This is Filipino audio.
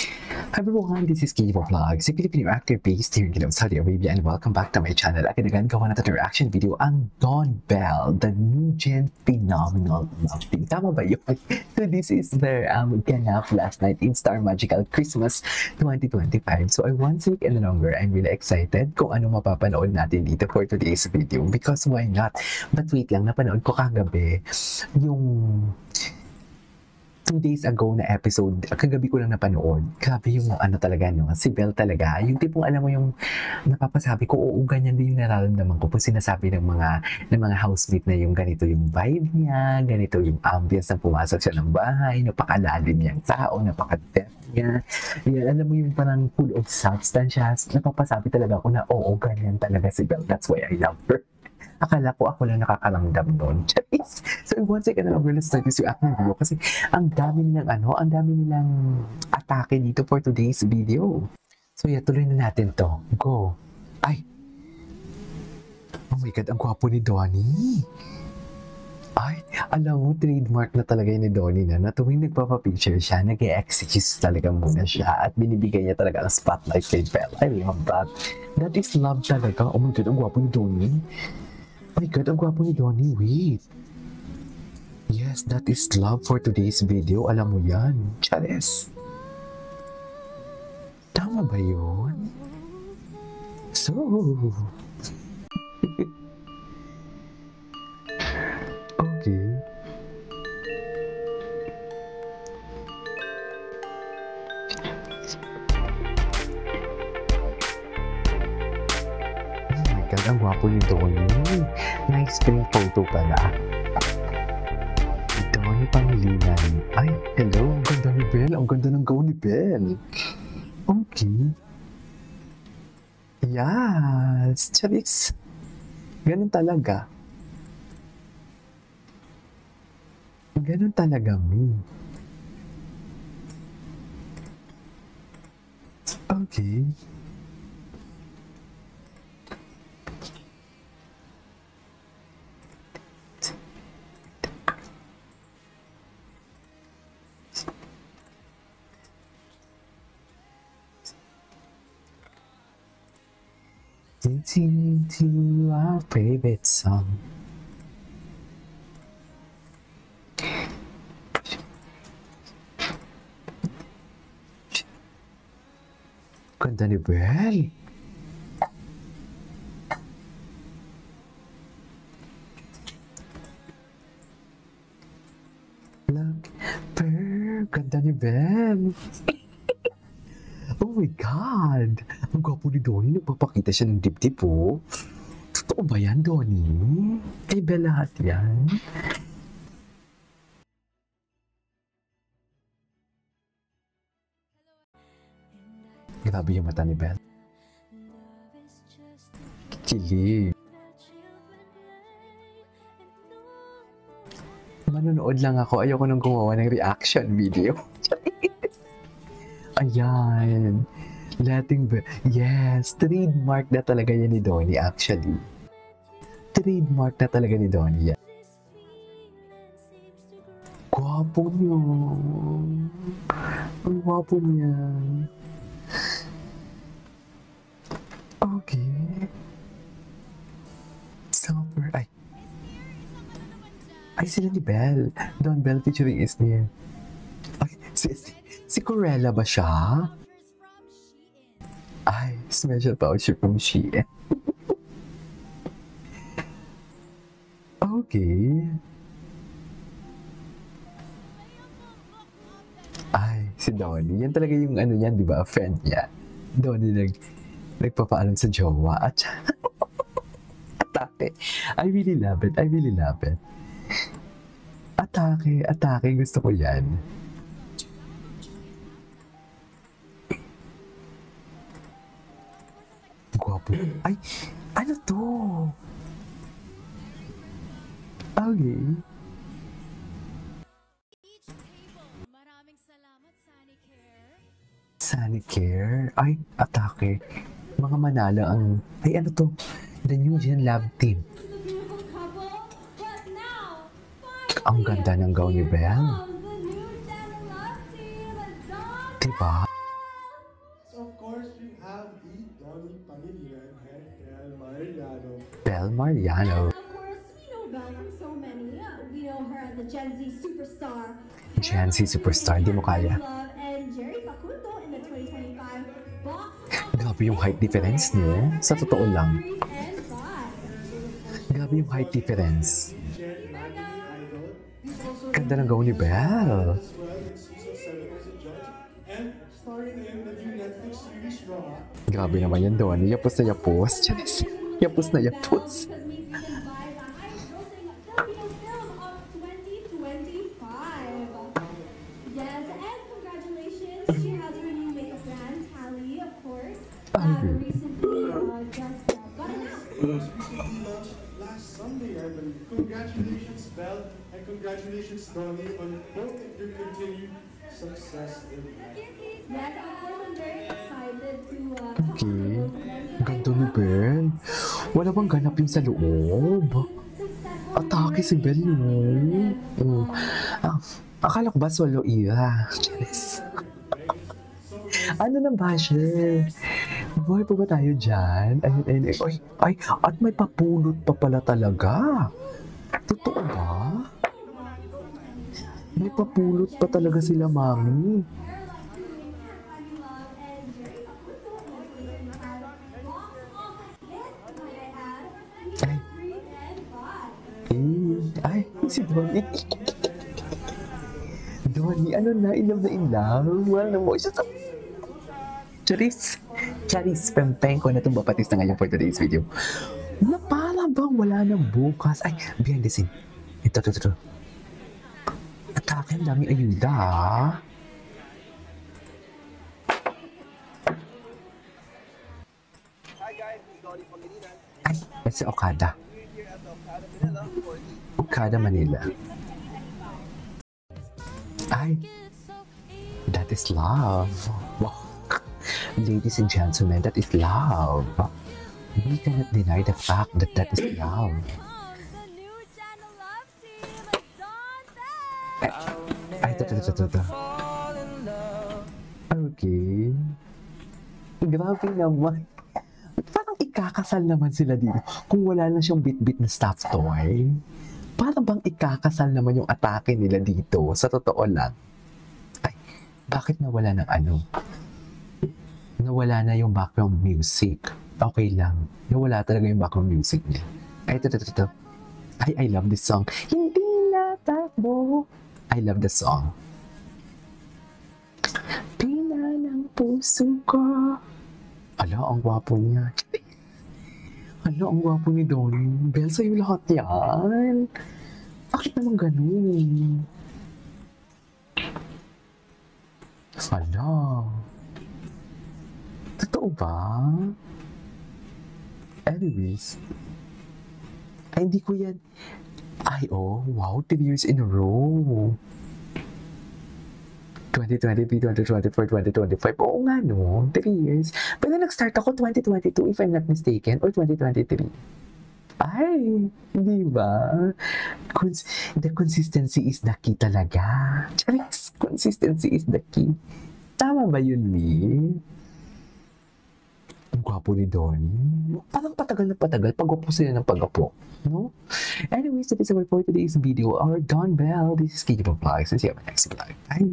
Hi everyone, this is Kibo Vlog, si Filipino actor based here in Saudi Arabia, and welcome back to my channel. Agad-agad gawa natin ang reaction video ang Dawn Bell, the new gen phenomenal love team. Tama ba yun? So this is their ganap last night in Star Magical Christmas 2025. So I once week and longer, I'm really excited kung ano mapapanood natin dito for today's video, because why not? But wait lang, napanood ko kagabi yung 2 days ago na episode, kagabi ko lang napanood. Grabe yung ano talaga, no? Si Belle talaga. Yung tipong alam mo yung napapasabi ko, oo, ganyan din yung nararamdaman ko. Pag sinasabi ng mga housemate na yung ganito yung vibe niya, ganito yung ambience na pumasok siya ng bahay, napakalalim niyang tao, napaka-depth niya. Yan, alam mo yung parang full of substance siya. Napapasabi talaga ako na, oo, ganyan talaga si Belle. That's why I love her. Akala ko ako lang nakakaramdam doon. So once again, let's start this reaction video kasi ang dami nilang atake dito for today's video. So yeah, tuloy na natin to. Go. Ay! Oh my God, ang gwapo ni Donnie. Ay, alam mo, trademark na talaga yun ni Donnie na tuwing nagpapapicture siya, nag-e-excuse talaga muna siya at binibigay niya talaga ang spotlight kay Belle. I love that. That is love talaga. Oh my God, ang gwapo ni Donnie. Oh my God, ang gwapo ni Donnie. Wait. Yes, that is love for today's video. Alam mo yan. Charis. Tama ba yun? So. Okay. Ang gwapo ni Donnie. Nice spring photo pala. Donnie Pangilinan. Ay, hello. Ang ganda ni Belle. Ang ganda ng gown ni Belle. Okay. Yes. Charis. Ganun talaga. Ganun talaga, me. Okay. Listening to our favorite song. Ganda ni Belle. Look, ganda ni Belle. Oh my God! Ang gwapo ni Donnie, nagpapakita siya ng dibdib po. Totoo ba yan, Donnie? Kay Belle lahat yan? Grabe yung mata ni Belle. Kilig. Manonood lang ako. Ayoko nang gumawa ng reaction video. Ayan. Yes, trademark na talaga yan ni Donnie actually. Trademark na talaga ni Donnie yan. Gwapo niya. Ang gwapo niya. Okay. Super. Ay, sila ni Belle. Dawn Bell featuring is near. Okay. Si Corella ba siya? Ay, special voucher from Shein. Okay. Ay, si Donnie. Yan talaga yung ano yan, di ba? Friend niya. Donnie nagpapaalam sa jowa. At atake. I really love it. Atake. Gusto ko yan. Gwapo. Ay, ano to? Okay. Sanicare? Ay, atake. Mga manalo ang... Ay, ano to? The New Gen Lab Team. Ang ganda ng gown ni Belle. Diba? Of course, we have the Donnie Pangilinan and Kel Mariano. Bel Mariano. Of course, we know Belle from so many. We know her as the Gen Z superstar. Gen Z superstar, di mo kaya. Love and Jerry Facundo in the 2025 box Grabe yung height difference niyo. Sa totoo lang. and 5. Grabe yung height difference. Jen Maggie Idol. He's also Ganda ng gawa ni Belle. as well in season 7 as a judge and starring in the new Netflix series Raw. Grabe naman yan doon. Yapos na yapos. Charis. Yapos na yapos. Because we can buy the highest grossing Filipino film of 2025. Yes, and congratulations. She has her new makeup brand, Tally, of course. Recently just got announced. It was recently launched last Sunday, I believe. Congratulations, Belle, and congratulations, Donnie, on both of your continued success in life. Yes, of course, I'm very excited to Okay. Ganda ni Belle. Wala bang ganap yung sa loob? Atake si Belle yun. Akala ko ba solo era? Charis. Ano ng basher? Buhay pa ba tayo dyan? Ayun. Ay, at may papulot pa pala talaga. Totoo ba? May papulot pa talaga sila, mami. Ay, si Donnie. Donnie, ano na? In love. Wala mo siya sa... Charis, pempeng ko na itong bapatis na ngayon for today's video. Na para bang wala nang bukas? Ay, behind the scene. Ito. Atake, ang daming ayuda, ha? Ay, that's si Okada. Okada, Manila. Ay, that is love. Wow. Ladies and gentlemen, that is love. We cannot deny the fact that that is love. Ay, ito. Okay. Grabe naman. Parang ikakasal naman sila dito. Kung wala na siyang bit-bit na stuffed toy, parang bang ikakasal naman yung atake nila dito. Sa totoo lang. Ay, bakit nawala ng ano? Nawala na yung background music. Okay lang. Nawala talaga yung background music niya. Ay, ito. Ay, I love this song. Hindi natakbo. I love the song. Pina ng puso ko. Ala, ang gwapo niya. Ala, ang gwapo ni Donnie. Belle, sa'yo lahat yan. Bakit naman ganun? Ala. Totoo ba? Anyways. Ay, hindi ko yan. Ay, oh, wow, 3 years in a row. 2023, 2024, 2025. Oo nga, no? 3 years. Pero nag-start ako 2022, if I'm not mistaken, or 2023. Ay, di ba? The consistency is the key talaga. Charis, consistency is the key. Tama ba yun, Mi? Ang gwapo ni Donnie. Parang patagal na patagal. Pag-upo sila ng pag-upo. No? Anyways, that is all for today's video. Our Don Bell. This is Katie Vlogs. And see you on my next vlog. Bye!